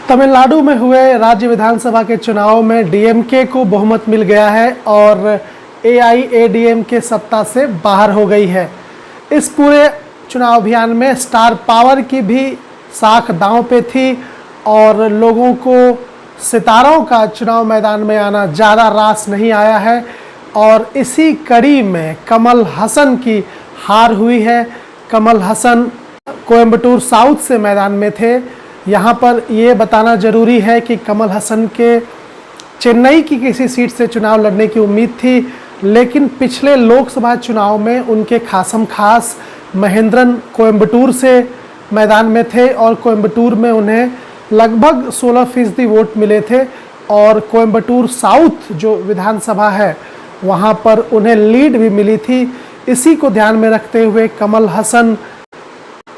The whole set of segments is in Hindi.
तमिलनाडु में हुए राज्य विधानसभा के चुनाव में डीएमके को बहुमत मिल गया है और एआईएडीएमके सत्ता से बाहर हो गई है। इस पूरे चुनाव अभियान में स्टार पावर की भी साख दांव पे थी और लोगों को सितारों का चुनाव मैदान में आना ज़्यादा रास नहीं आया है और इसी कड़ी में कमल हसन की हार हुई है। कमल हसन कोयंबटूर साउथ से मैदान में थे। यहाँ पर ये बताना ज़रूरी है कि कमल हसन के चेन्नई की किसी सीट से चुनाव लड़ने की उम्मीद थी, लेकिन पिछले लोकसभा चुनाव में उनके खासम खास महेंद्रन कोयंबटूर से मैदान में थे और कोयंबटूर में उन्हें लगभग 16% वोट मिले थे और कोयंबटूर साउथ जो विधानसभा है वहाँ पर उन्हें लीड भी मिली थी। इसी को ध्यान में रखते हुए कमल हसन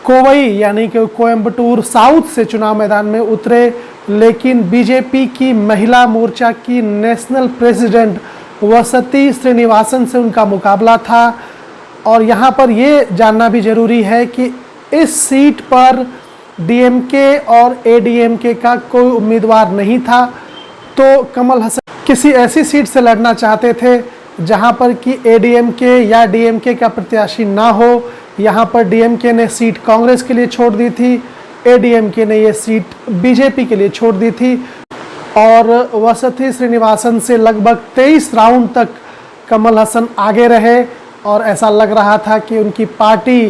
कोवई यानी कि कोयंबटूर साउथ से चुनाव मैदान में उतरे, लेकिन बीजेपी की महिला मोर्चा की नेशनल प्रेसिडेंट वसती श्रीनिवासन से उनका मुकाबला था। और यहाँ पर ये जानना भी ज़रूरी है कि इस सीट पर डीएमके और एडीएमके का कोई उम्मीदवार नहीं था, तो कमल हसन किसी ऐसी सीट से लड़ना चाहते थे जहाँ पर कि एडीएमके या डीएमके का प्रत्याशी ना हो। यहाँ पर डीएमके ने सीट कांग्रेस के लिए छोड़ दी थी, एडीएमके ने ये सीट बीजेपी के लिए छोड़ दी थी और वसती श्रीनिवासन से लगभग 23 राउंड तक कमल हसन आगे रहे और ऐसा लग रहा था कि उनकी पार्टी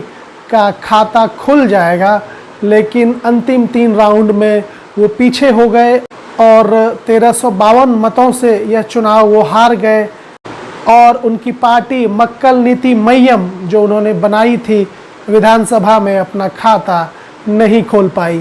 का खाता खुल जाएगा, लेकिन अंतिम 3 राउंड में वो पीछे हो गए और 1352 मतों से यह चुनाव वो हार गए और उनकी पार्टी मक्कल नीति मय्यम जो उन्होंने बनाई थी विधानसभा में अपना खाता नहीं खोल पाई।